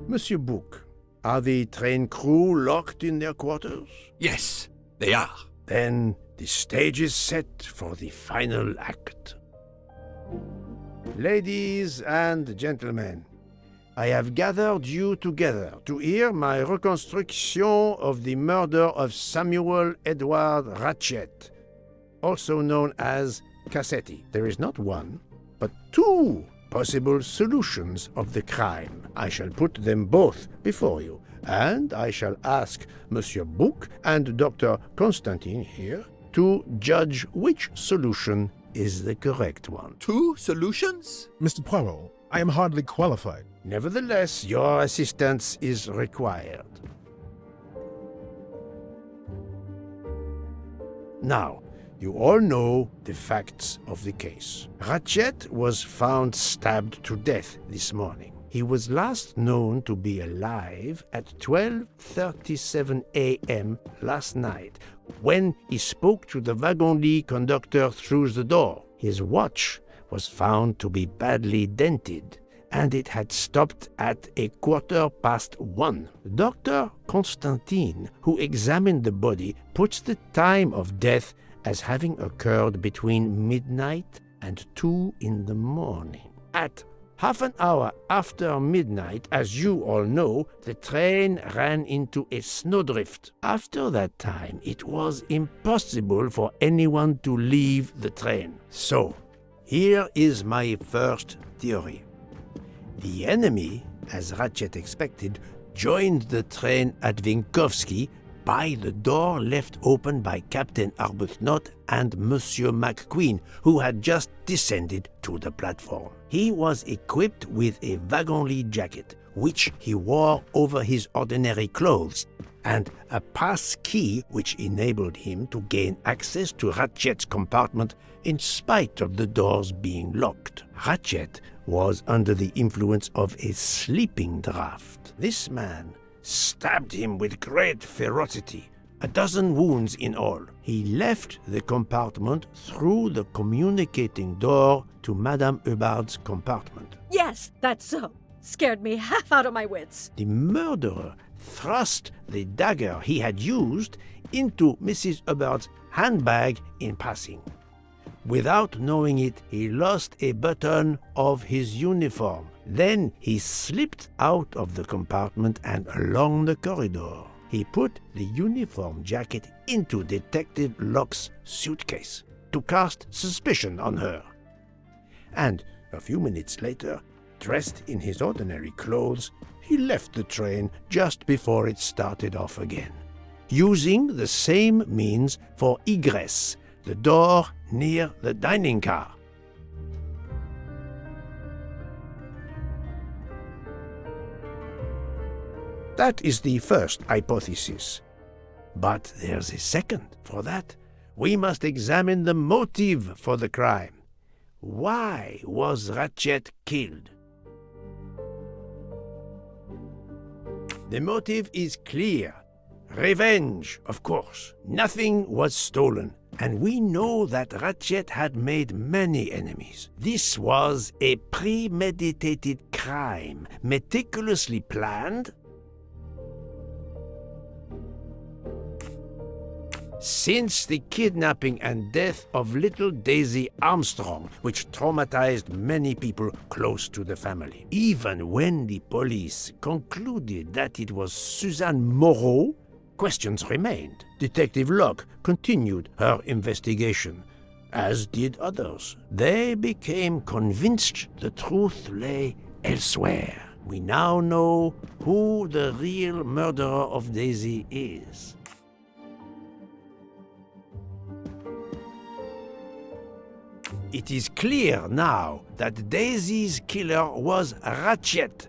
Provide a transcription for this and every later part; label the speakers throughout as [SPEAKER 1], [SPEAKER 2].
[SPEAKER 1] Monsieur Book, are the train crew locked in their quarters?
[SPEAKER 2] Yes, they are.
[SPEAKER 1] Then the stage is set for the final act. Ladies and gentlemen, I have gathered you together to hear my reconstruction of the murder of Samuel Edward Ratchet, also known as Cassetti. There is not one, but two possible solutions of the crime. I shall put them both before you, and I shall ask Monsieur Book and Dr. Constantine here to judge which solution is the correct one.
[SPEAKER 2] 2 solutions?
[SPEAKER 3] Mr. Poirot, I am hardly qualified.
[SPEAKER 1] Nevertheless, your assistance is required. Now, you all know the facts of the case. Ratchet was found stabbed to death this morning. He was last known to be alive at 12:37 a.m. last night, when he spoke to the wagon-lit conductor through the door. His watch was found to be badly dented, and it had stopped at 1:15. Dr. Constantine, who examined the body, puts the time of death as having occurred between midnight and 2 in the morning. At half an hour after midnight, as you all know, the train ran into a snowdrift. After that time, it was impossible for anyone to leave the train. So, here is my first theory. The enemy, as Ratchet expected, joined the train at Vinkovsky by the door left open by Captain Arbuthnot and Monsieur McQueen, who had just descended to the platform. He was equipped with a wagon-lit jacket, which he wore over his ordinary clothes, and a pass key which enabled him to gain access to Ratchet's compartment in spite of the doors being locked. Ratchet was under the influence of a sleeping draught. This man stabbed him with great ferocity, 12 wounds in all. He left the compartment through the communicating door to Madame Hubbard's compartment.
[SPEAKER 4] Yes, that's so. Scared me half out of my wits.
[SPEAKER 1] The murderer thrust the dagger he had used into Mrs. Hubbard's handbag in passing. Without knowing it, he lost a button of his uniform. Then he slipped out of the compartment and along the corridor. He put the uniform jacket into Detective Locke's suitcase to cast suspicion on her. And a few minutes later, dressed in his ordinary clothes, he left the train just before it started off again, using the same means for egress, the door near the dining car. That is the first hypothesis. But there's a second. For that, we must examine the motive for the crime. Why was Ratchet killed? The motive is clear. Revenge, of course. Nothing was stolen, and we know that Ratchet had made many enemies. This was a premeditated crime, meticulously planned. Since the kidnapping and death of little Daisy Armstrong, which traumatized many people close to the family. Even when the police concluded that it was Suzanne Moreau, questions remained. Detective Locke continued her investigation, as did others. They became convinced the truth lay elsewhere. We now know who the real murderer of Daisy is. It is clear now that Daisy's killer was Ratchet,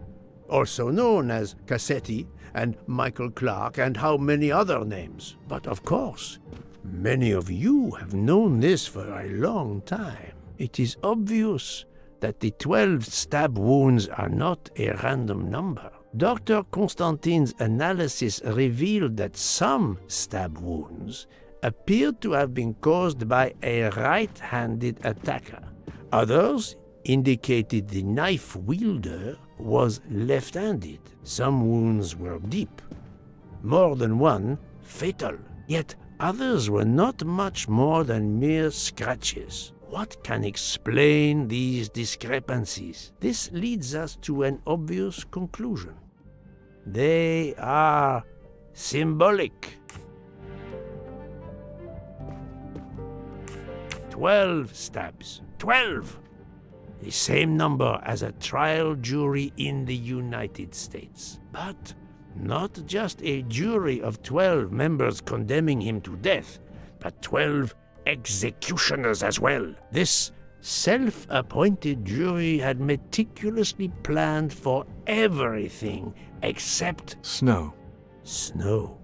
[SPEAKER 1] also known as Cassetti and Michael Clark and how many other names. But of course, many of you have known this for a long time. It is obvious that the 12 stab wounds are not a random number. Dr. Constantine's analysis revealed that some stab wounds appeared to have been caused by a right-handed attacker. Others indicated the knife wielder was left-handed. Some wounds were deep, more than one fatal, yet others were not much more than mere scratches. What can explain these discrepancies? This leads us to an obvious conclusion. They are symbolic. 12 stabs. 12! The same number as a trial jury in the United States. But not just a jury of 12 members condemning him to death, but 12 executioners as well. This self-appointed jury had meticulously planned for everything except
[SPEAKER 2] Snow.
[SPEAKER 1] snow.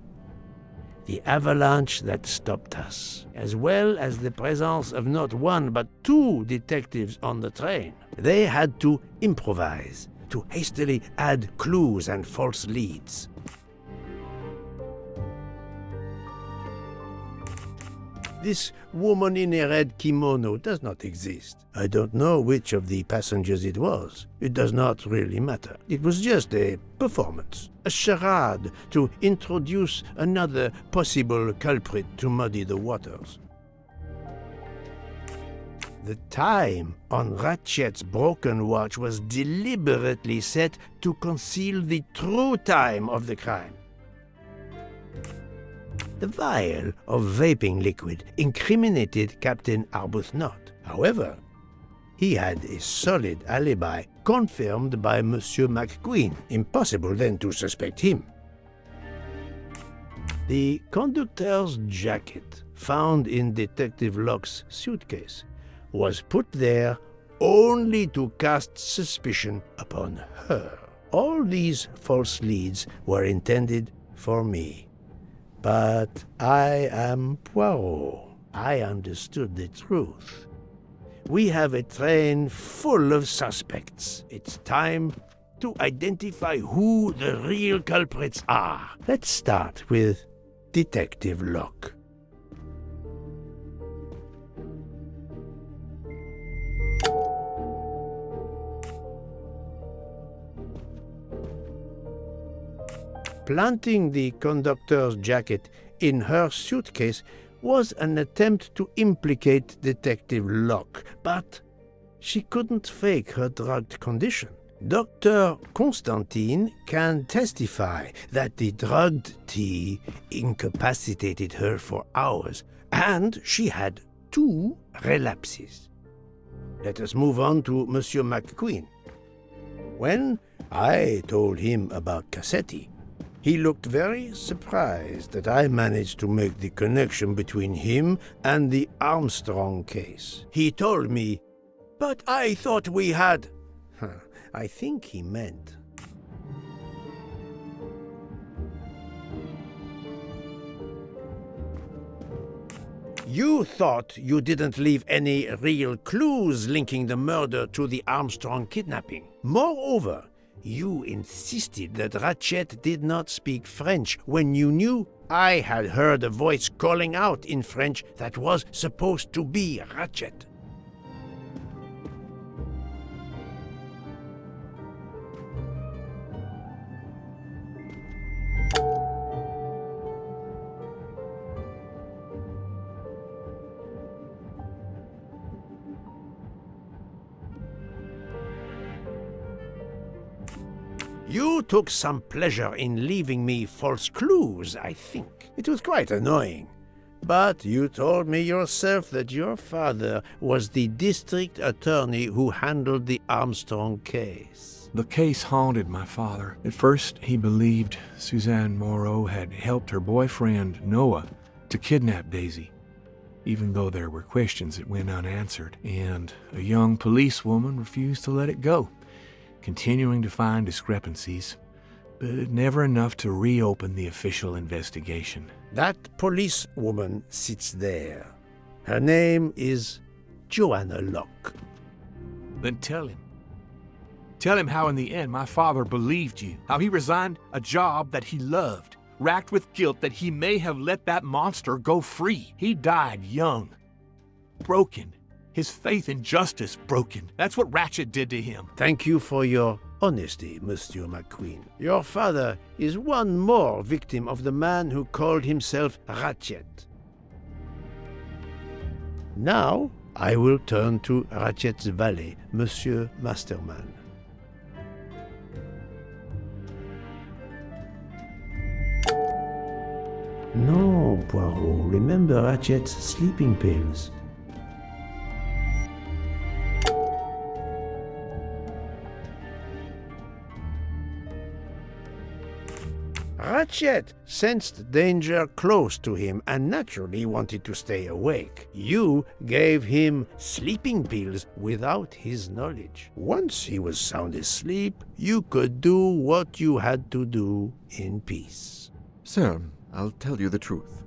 [SPEAKER 1] The avalanche that stopped us, as well as the presence of not one but 2 detectives on the train. They had to improvise, to hastily add clues and false leads. This woman in a red kimono does not exist. I don't know which of the passengers it was. It does not really matter. It was just a performance, a charade to introduce another possible culprit to muddy the waters. The time on Ratchet's broken watch was deliberately set to conceal the true time of the crime. The vial of vaping liquid incriminated Captain Arbuthnot. However, he had a solid alibi confirmed by Monsieur McQueen. Impossible then to suspect him. The conductor's jacket, found in Detective Locke's suitcase, was put there only to cast suspicion upon her. All these false leads were intended for me. But I am Poirot. I understood the truth. We have a train full of suspects. It's time to identify who the real culprits are. Let's start with Detective Locke. Planting the conductor's jacket in her suitcase was an attempt to implicate Detective Locke, but she couldn't fake her drugged condition. Dr. Constantine can testify that the drugged tea incapacitated her for hours, and she had 2 relapses. Let us move on to Monsieur McQueen. When I told him about Cassetti, he looked very surprised that I managed to make the connection between him and the Armstrong case. He told me, "But I thought we had..." I think he meant... You thought you didn't leave any real clues linking the murder to the Armstrong kidnapping. Moreover, you insisted that Ratchet did not speak French when you knew I had heard a voice calling out in French that was supposed to be Ratchet. You took some pleasure in leaving me false clues, I think. It was quite annoying. But you told me yourself that your father was the district attorney who handled the Armstrong case.
[SPEAKER 5] The case haunted my father. At first, he believed Suzanne Moreau had helped her boyfriend, Noah, to kidnap Daisy, even though there were questions that went unanswered, and a young policewoman refused to let it go, continuing to find discrepancies, but never enough to reopen the official investigation.
[SPEAKER 1] That policewoman sits there. Her name is Joanna Locke.
[SPEAKER 5] Then tell him. Tell him how in the end my father believed you, how he resigned a job that he loved, racked with guilt that he may have let that monster go free. He died young, broken, his faith in justice broken. That's what Ratchet did to him.
[SPEAKER 1] Thank you for your honesty, Monsieur McQueen. Your father is one more victim of the man who called himself Ratchet. Now, I will turn to Ratchet's valet, Monsieur Masterman. No, Poirot, remember Ratchet's sleeping pills. Ratchet sensed danger close to him and naturally wanted to stay awake. You gave him sleeping pills without his knowledge. Once he was sound asleep, you could do what you had to do in peace.
[SPEAKER 6] Sir, I'll tell you the truth.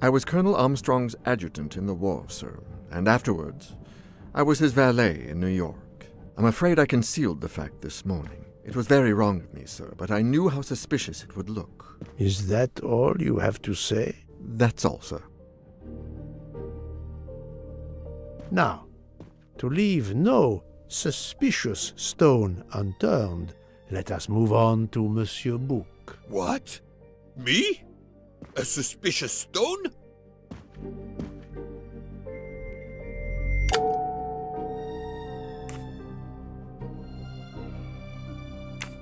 [SPEAKER 6] I was Colonel Armstrong's adjutant in the war, sir, and afterwards, I was his valet in New York. I'm afraid I concealed the fact this morning. It was very wrong of me, sir, but I knew how suspicious it would look.
[SPEAKER 1] Is that all you have to say?
[SPEAKER 6] That's all, sir.
[SPEAKER 1] Now, to leave no suspicious stone unturned, let us move on to Monsieur Book.
[SPEAKER 2] What? Me? A suspicious stone?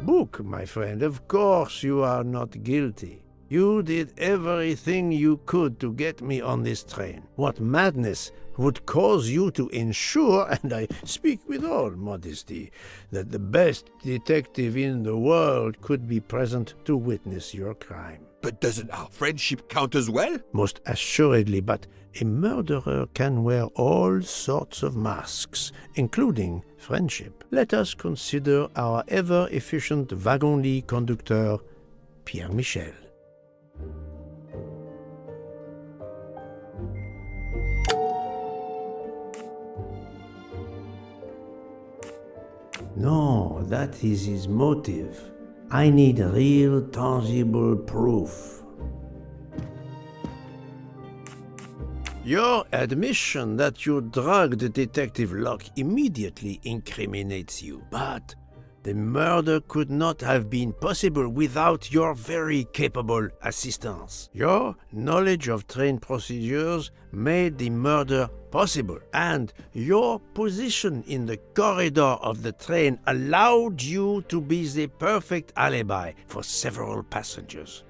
[SPEAKER 1] Book, my friend, of course you are not guilty. You did everything you could to get me on this train. What madness would cause you to ensure, and I speak with all modesty, that the best detective in the world could be present to witness your crime?
[SPEAKER 2] But doesn't our friendship count as well?
[SPEAKER 1] Most assuredly, but a murderer can wear all sorts of masks, including friendship. Let us consider our ever-efficient wagon-lit conductor, Pierre Michel. No, that is his motive. I need real, tangible proof. Your admission that you drugged Detective Locke immediately incriminates you, but the murder could not have been possible without your very capable assistance. Your knowledge of train procedures made the murder possible, and your position in the corridor of the train allowed you to be the perfect alibi for several passengers.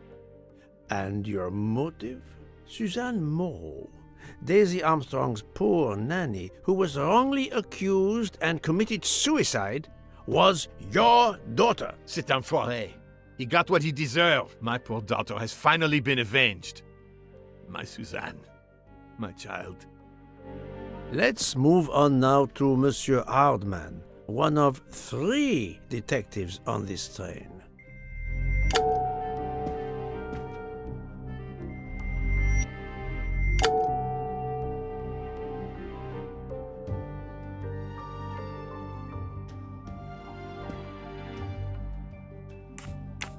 [SPEAKER 1] And your motive? Suzanne Moreau, Daisy Armstrong's poor nanny, who was wrongly accused and committed suicide, was your daughter.
[SPEAKER 5] C'est un foiré. He got what he deserved. My poor daughter has finally been avenged. My Suzanne. My child.
[SPEAKER 1] Let's move on now to Monsieur Hardman, one of 3 detectives on this train.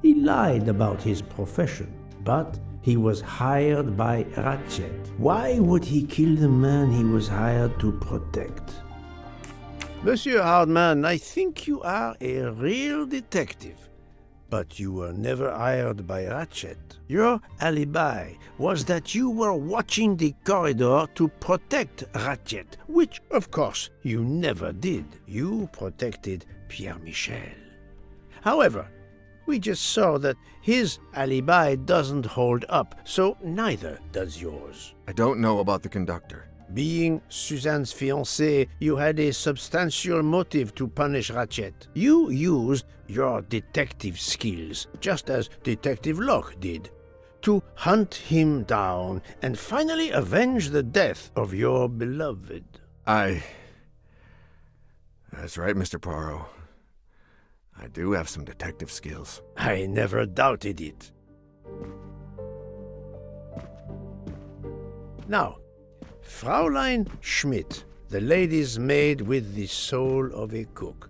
[SPEAKER 1] He lied about his profession, but he was hired by Ratchet. Why would he kill the man he was hired to protect? Monsieur Hardman, I think you are a real detective, but you were never hired by Ratchet. Your alibi was that you were watching the corridor to protect Ratchet, which, of course, you never did. You protected Pierre Michel. However, we just saw that his alibi doesn't hold up, so neither does yours.
[SPEAKER 6] I don't know about the conductor.
[SPEAKER 1] Being Suzanne's fiancé, you had a substantial motive to punish Ratchet. You used your detective skills, just as Detective Locke did, to hunt him down and finally avenge the death of your beloved.
[SPEAKER 6] That's right, Mr. Poirot. I do have some detective skills.
[SPEAKER 1] I never doubted it. Now, Fraulein Schmidt, the lady's maid with the soul of a cook.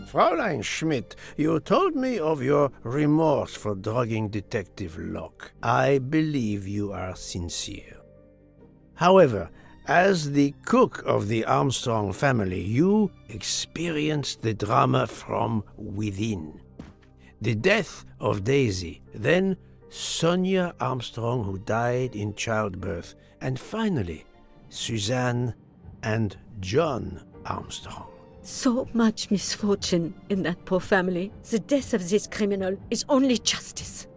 [SPEAKER 1] Fraulein Schmidt, you told me of your remorse for drugging Detective Locke. I believe you are sincere. However, as the cook of the Armstrong family, you experienced the drama from within. The death of Daisy, then Sonia Armstrong, who died in childbirth, and finally, Suzanne and John Armstrong.
[SPEAKER 4] So much misfortune in that poor family. The death of this criminal is only justice.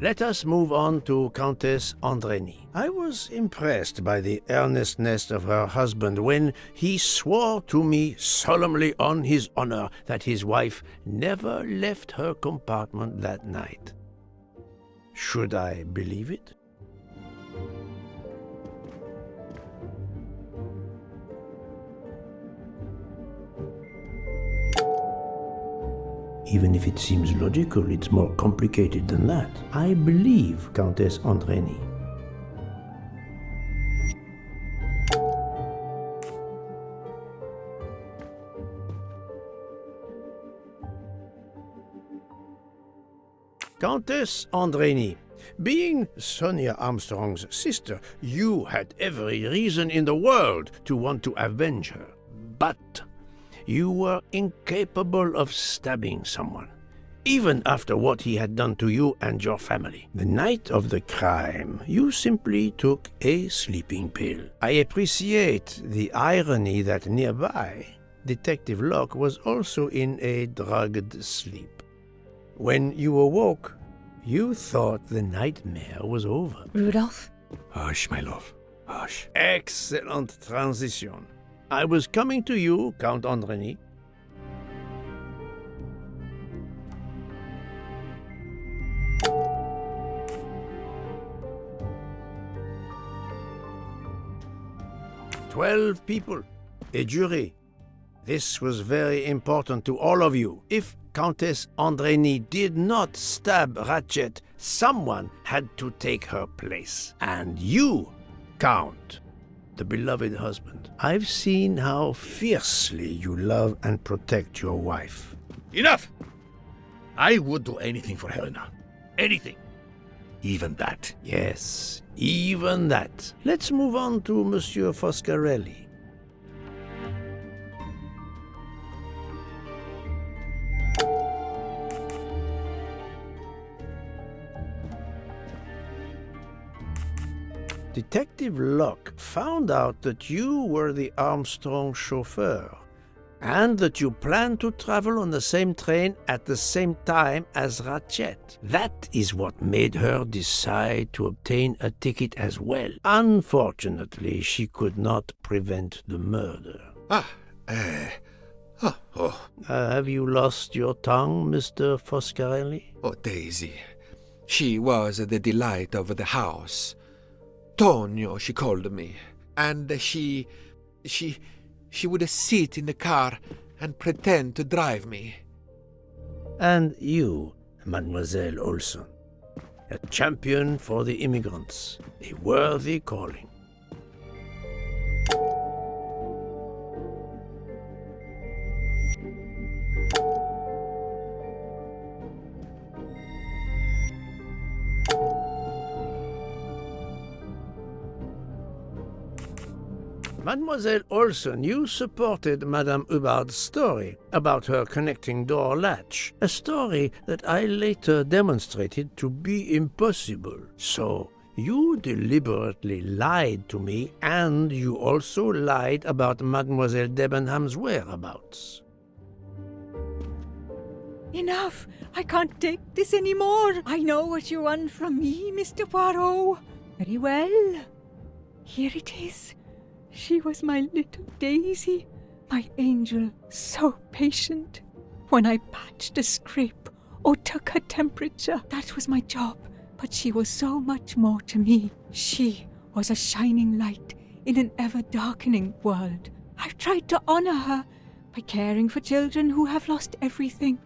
[SPEAKER 1] Let us move on to Countess Andreni. I was impressed by the earnestness of her husband when he swore to me solemnly on his honor that his wife never left her compartment that night. Should I believe it? Even if it seems logical, it's more complicated than that. I believe Countess Andreni. Countess Andreni, being Sonia Armstrong's sister, you had every reason in the world to want to avenge her. But you were incapable of stabbing someone, even after what he had done to you and your family. The night of the crime, you simply took a sleeping pill. I appreciate the irony that nearby, Detective Locke was also in a drugged sleep. When you awoke, you thought the nightmare was over.
[SPEAKER 4] Rudolph?
[SPEAKER 5] Hush, my love. Hush.
[SPEAKER 1] Excellent transition. I was coming to you, Count Andreni. "12 people, a jury. This was very important to all of you. If Countess Andreni did not stab Ratchet, someone had to take her place. And you, Count, the beloved husband. I've seen how fiercely you love and protect your wife."
[SPEAKER 2] Enough! I would do anything for Helena. Anything. Even that.
[SPEAKER 1] Yes, even that. Let's move on to Monsieur Foscarelli. Detective Locke found out that you were the Armstrong chauffeur, and that you planned to travel on the same train at the same time as Ratchet. That is what made her decide to obtain a ticket as well. Unfortunately, she could not prevent the murder. Have you lost your tongue, Mr. Foscarelli?
[SPEAKER 7] Oh, Daisy. She was the delight of the house. Tonio, she called me. And she would sit in the car and pretend to drive me.
[SPEAKER 1] And you, Mademoiselle Olson, a champion for the immigrants, a worthy calling. Mademoiselle Olson, you supported Madame Hubbard's story about her connecting door latch, a story that I later demonstrated to be impossible. So, You deliberately lied to me, and you also lied about Mademoiselle Debenham's whereabouts.
[SPEAKER 8] Enough! I can't take this anymore! I know what you want from me, Mr. Poirot. Very well. Here it is. She was my little Daisy, my angel, so patient. When I patched a scrape or took her temperature, that was my job. But she was so much more to me. She was a shining light in an ever-darkening world. I've tried to honor her by caring for children who have lost everything.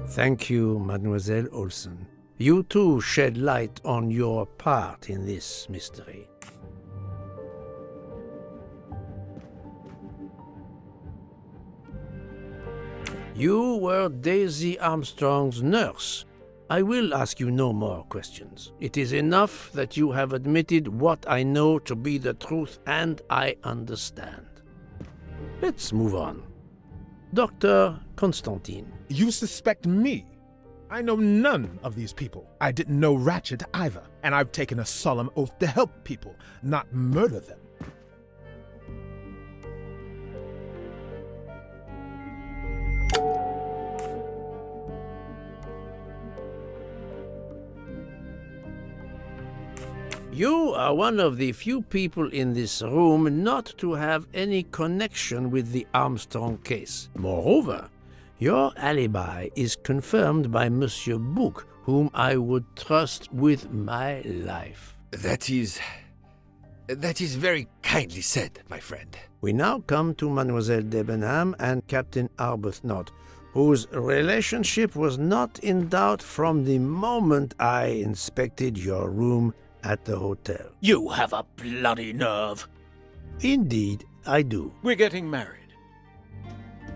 [SPEAKER 1] Thank you, Mademoiselle Olsen. You too shed light on your part in this mystery. You were Daisy Armstrong's nurse. I will ask you no more questions. It is enough that you have admitted what I know to be the truth, and I understand. Let's move on. Dr. Constantine.
[SPEAKER 3] You suspect me? I know none of these people. I didn't know Ratchet either, and I've taken a solemn oath to help people, not murder them.
[SPEAKER 1] You are one of the few people in this room not to have any connection with the Armstrong case. Moreover, your alibi is confirmed by Monsieur Bouc, whom I would trust with my life.
[SPEAKER 7] That is very kindly said, my friend.
[SPEAKER 1] We now come to Mademoiselle Debenham and Captain Arbuthnot, whose relationship was not in doubt from the moment I inspected your room at the hotel.
[SPEAKER 2] You have a bloody nerve.
[SPEAKER 1] Indeed, I do.
[SPEAKER 2] We're getting married.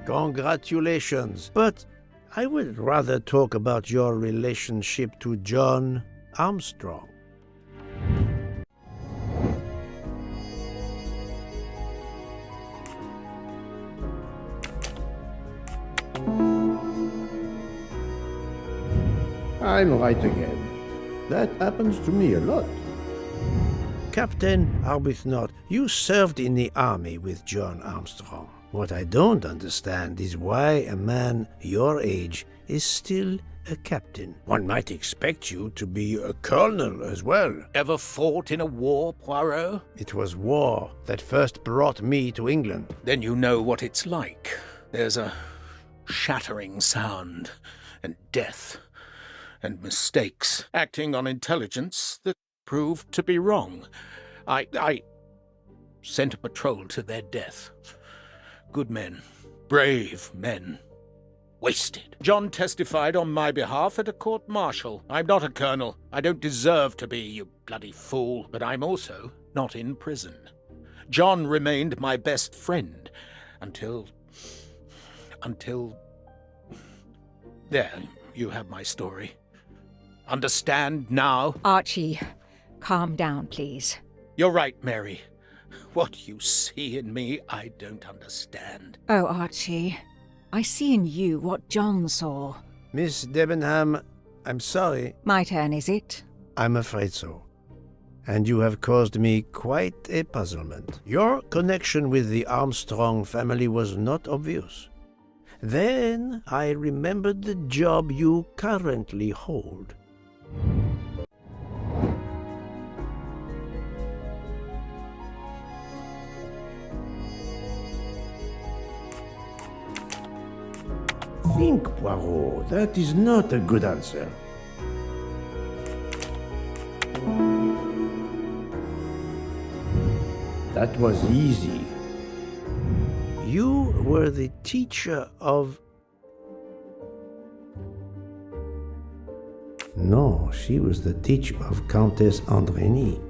[SPEAKER 1] Congratulations. But I would rather talk about your relationship to John Armstrong. I'm right again. That happens to me a lot. Captain Arbuthnot, you served in the army with John Armstrong. What I don't understand is why a man your age is still a captain. One might expect you to be a colonel as well.
[SPEAKER 2] Ever fought in a war, Poirot?
[SPEAKER 1] It was war that first brought me to England.
[SPEAKER 2] Then you know what it's like. There's a shattering sound, and death, and mistakes, acting on intelligence that proved to be wrong. I sent a patrol to their death. Good men, brave men, wasted. John testified on my behalf at a court-martial. I'm not a colonel. I don't deserve to be, you bloody fool. But I'm also not in prison. John remained my best friend until... There, you have my story. Understand now?
[SPEAKER 8] Archie, calm down, please.
[SPEAKER 2] You're right, Mary. What you see in me, I don't understand.
[SPEAKER 8] Oh, Archie, I see in you what John saw.
[SPEAKER 1] Miss Debenham, I'm sorry.
[SPEAKER 8] My turn, is it?
[SPEAKER 1] I'm afraid so. And you have caused me quite a puzzlement. Your connection with the Armstrong family was not obvious. Then I remembered the job you currently hold. Think, Poirot. That is not a good answer. That was easy. You were the teacher of... No, she was the teacher of Countess Andrény.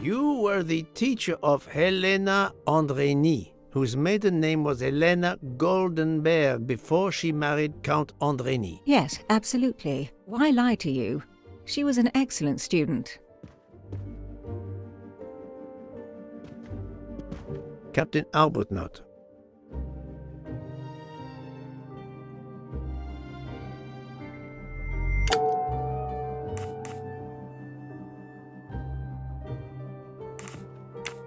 [SPEAKER 1] You were the teacher of Helena Andrény, whose maiden name was Helena Goldenberg before she married Count Andrény.
[SPEAKER 8] Yes, absolutely. Why lie to you? She was an excellent student.
[SPEAKER 1] Captain Arbuthnot.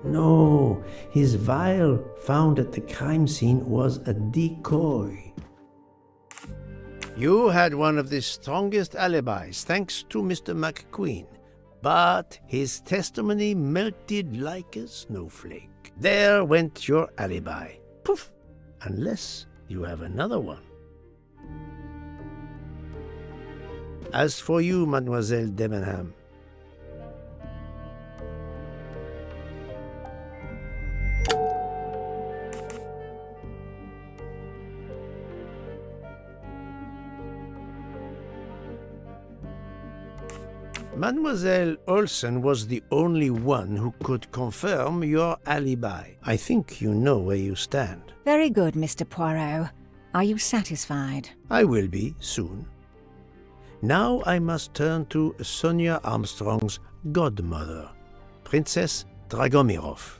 [SPEAKER 1] No, his vial found at the crime scene was a decoy. You had one of the strongest alibis, thanks to Mr. McQueen. But his testimony melted like a snowflake. There went your alibi. Poof! Unless you have another one. As for you, Mademoiselle Debenham, Mademoiselle Olsen was the only one who could confirm your alibi. I think you know where you stand.
[SPEAKER 9] Very good, Mr. Poirot. Are you satisfied?
[SPEAKER 1] I will be soon. Now I must turn to Sonia Armstrong's godmother, Princess Dragomirov.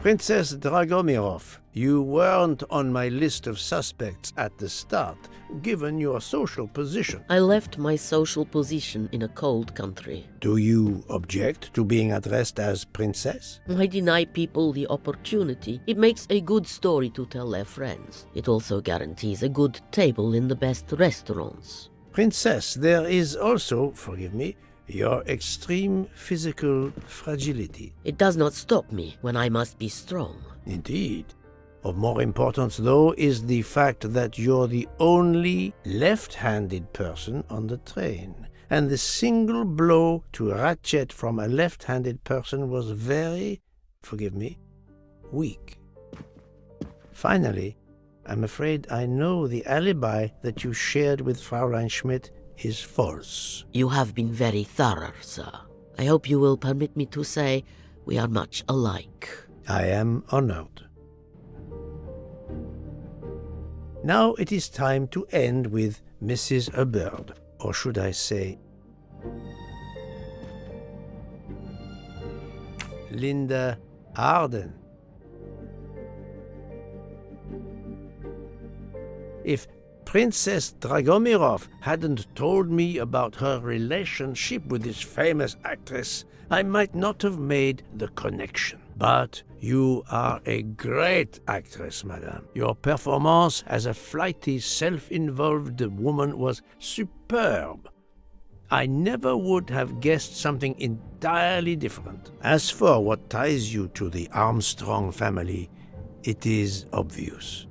[SPEAKER 1] Princess Dragomirov, you weren't on my list of suspects at the start, given your social position.
[SPEAKER 10] I left my social position in a cold country.
[SPEAKER 1] Do you object to being addressed as princess?
[SPEAKER 10] I deny people the opportunity. It makes a good story to tell their friends. It also guarantees a good table in the best restaurants.
[SPEAKER 1] Princess, there is also, forgive me, your extreme physical fragility.
[SPEAKER 10] It does not stop me when I must be strong.
[SPEAKER 1] Indeed. Of more importance, though, is the fact that you're the only left-handed person on the train. And the single blow to Ratchet from a left-handed person was very, forgive me, weak. Finally, I'm afraid I know the alibi that you shared with Fraulein Schmidt is false.
[SPEAKER 10] You have been very thorough, sir. I hope you will permit me to say we are much alike.
[SPEAKER 1] I am honored. Now it is time to end with Mrs. Hubbard, or should I say, Linda Arden. If Princess Dragomirov hadn't told me about her relationship with this famous actress, I might not have made the connection. But you are a great actress, madame. Your performance as a flighty, self-involved woman was superb. I never would have guessed something entirely different. As for what ties you to the Armstrong family, it is obvious.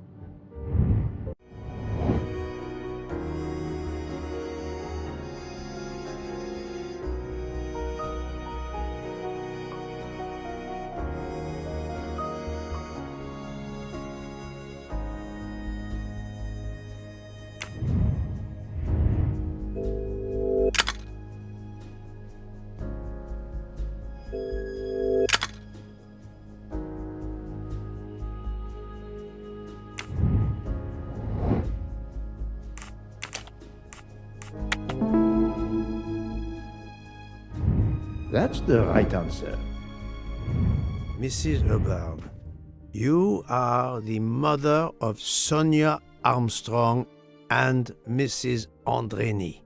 [SPEAKER 1] That's the right answer. Mrs. Hubbard, you are the mother of Sonia Armstrong and Mrs. Andreni.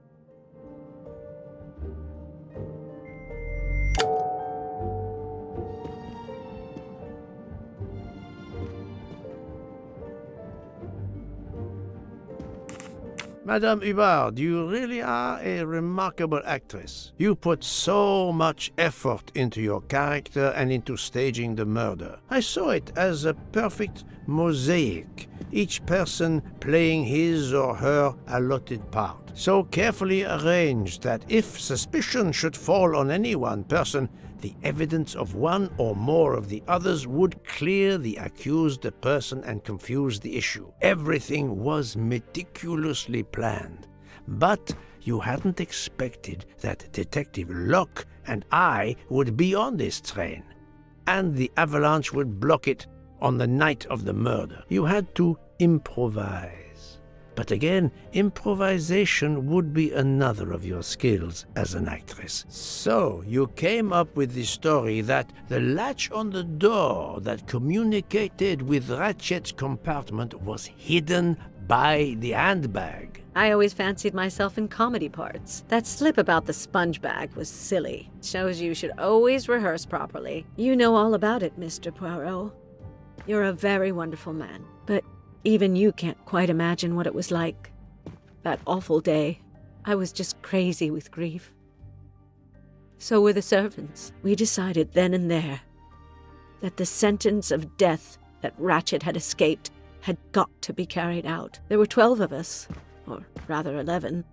[SPEAKER 1] Madame Hubbard, you really are a remarkable actress. You put so much effort into your character and into staging the murder. I saw it as a perfect mosaic, each person playing his or her allotted part, so carefully arranged that if suspicion should fall on any one person, the evidence of one or more of the others would clear the accused person and confuse the issue. Everything was meticulously planned. But you hadn't expected that Detective Locke and I would be on this train, and the avalanche would block it on the night of the murder. You had to improvise. But again, improvisation would be another of your skills as an actress. So, you came up with the story that the latch on the door that communicated with Ratchet's compartment was hidden by the handbag.
[SPEAKER 4] I always fancied myself in comedy parts. That slip about the sponge bag was silly. Shows you should always rehearse properly. You know all about it, Mr. Poirot. You're a very wonderful man, but even you can't quite imagine what it was like. That awful day, I was just crazy with grief. So were the servants. We decided then and there that the sentence of death that Ratchet had escaped had got to be carried out. There were 12 of us, or rather 11.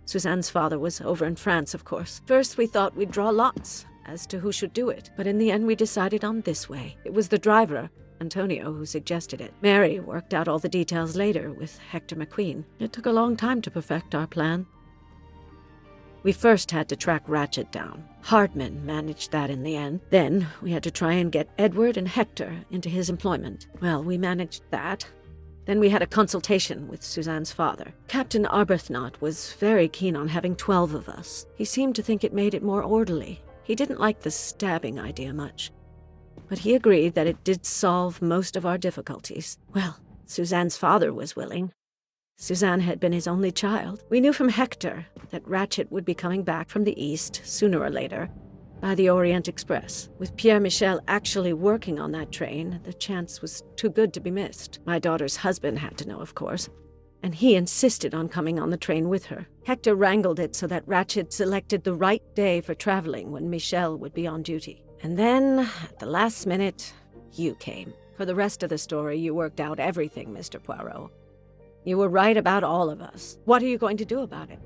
[SPEAKER 4] Suzanne's father was over in France, of course. First, we thought we'd draw lots as to who should do it, but in the end we decided on this way. It was the driver, Antonio, who suggested it. Mary worked out all the details later with Hector McQueen. It took a long time to perfect our plan. We first had to track Ratchet down. Hardman managed that in the end. Then we had to try and get Edward and Hector into his employment. Well, we managed that. Then we had a consultation with Suzanne's father. Captain Arbuthnot was very keen on having 12 of us. He seemed to think it made it more orderly. He didn't like the stabbing idea much, but he agreed that it did solve most of our difficulties. Well, Suzanne's father was willing. Suzanne had been his only child. We knew from Hector that Ratchet would be coming back from the east, sooner or later, by the Oriente Express. With Pierre Michel actually working on that train, the chance was too good to be missed. My daughter's husband had to know, of course, and he insisted on coming on the train with her. Hector wrangled it so that Ratchet selected the right day for traveling when Michel would be on duty. And then, at the last minute, you came. For the rest of the story, you worked out everything, Mr. Poirot. You were right about all of us. What are you going to do about it?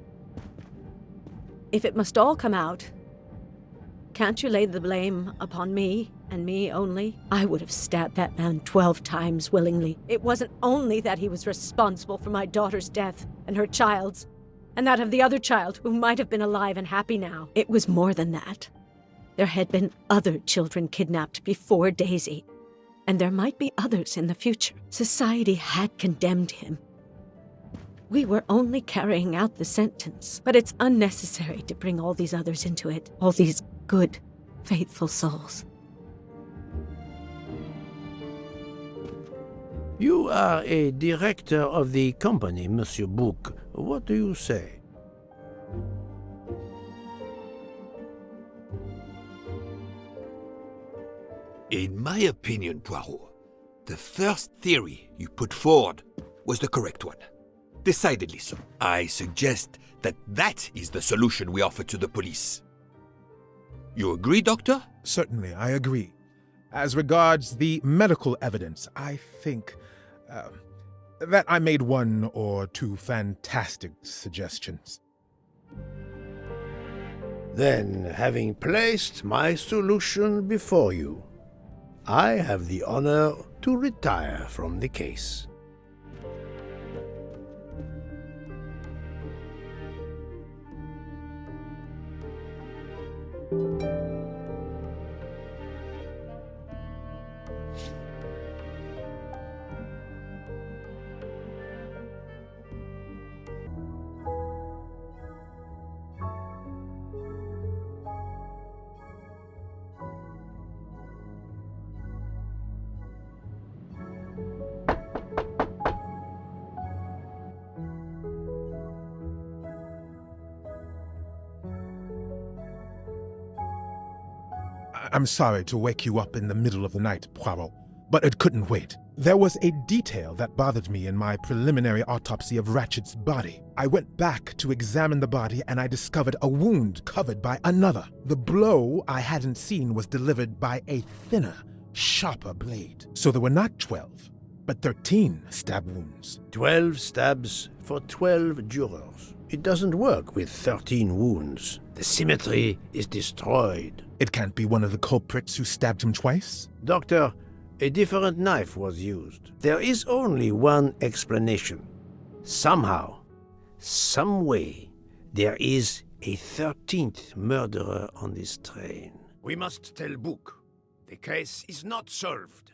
[SPEAKER 4] If it must all come out, can't you lay the blame upon me, and me only? I would have stabbed that man 12 times willingly. It wasn't only that he was responsible for my daughter's death, and her child's, and that of the other child who might have been alive and happy now. It was more than that. There had been other children kidnapped before Daisy, and there might be others in the future. Society had condemned him. We were only carrying out the sentence, but it's unnecessary to bring all these others into it, all these good, faithful souls.
[SPEAKER 1] You are a director of the company, Monsieur Bouc. What do you say?
[SPEAKER 7] In my opinion, Poirot, the first theory you put forward was the correct one. Decidedly so. I suggest that is the solution we offer to the police. You agree, Doctor?
[SPEAKER 3] Certainly, I agree. As regards the medical evidence, I think that I made one or two fantastic suggestions.
[SPEAKER 1] Then, having placed my solution before you, I have the honor to retire from the case.
[SPEAKER 3] I'm sorry to wake you up in the middle of the night, Poirot, but it couldn't wait. There was a detail that bothered me in my preliminary autopsy of Ratchet's body. I went back to examine the body and I discovered a wound covered by another. The blow I hadn't seen was delivered by a thinner, sharper blade. So there were not 12, but 13 stab wounds.
[SPEAKER 1] 12 stabs for 12 jurors. It doesn't work with 13 wounds. The symmetry is destroyed.
[SPEAKER 3] It can't be one of the culprits who stabbed him twice?
[SPEAKER 1] Doctor, a different knife was used. There is only one explanation. Somehow, some way, there is a 13th murderer on this train. We must tell Bouc. The case is not solved.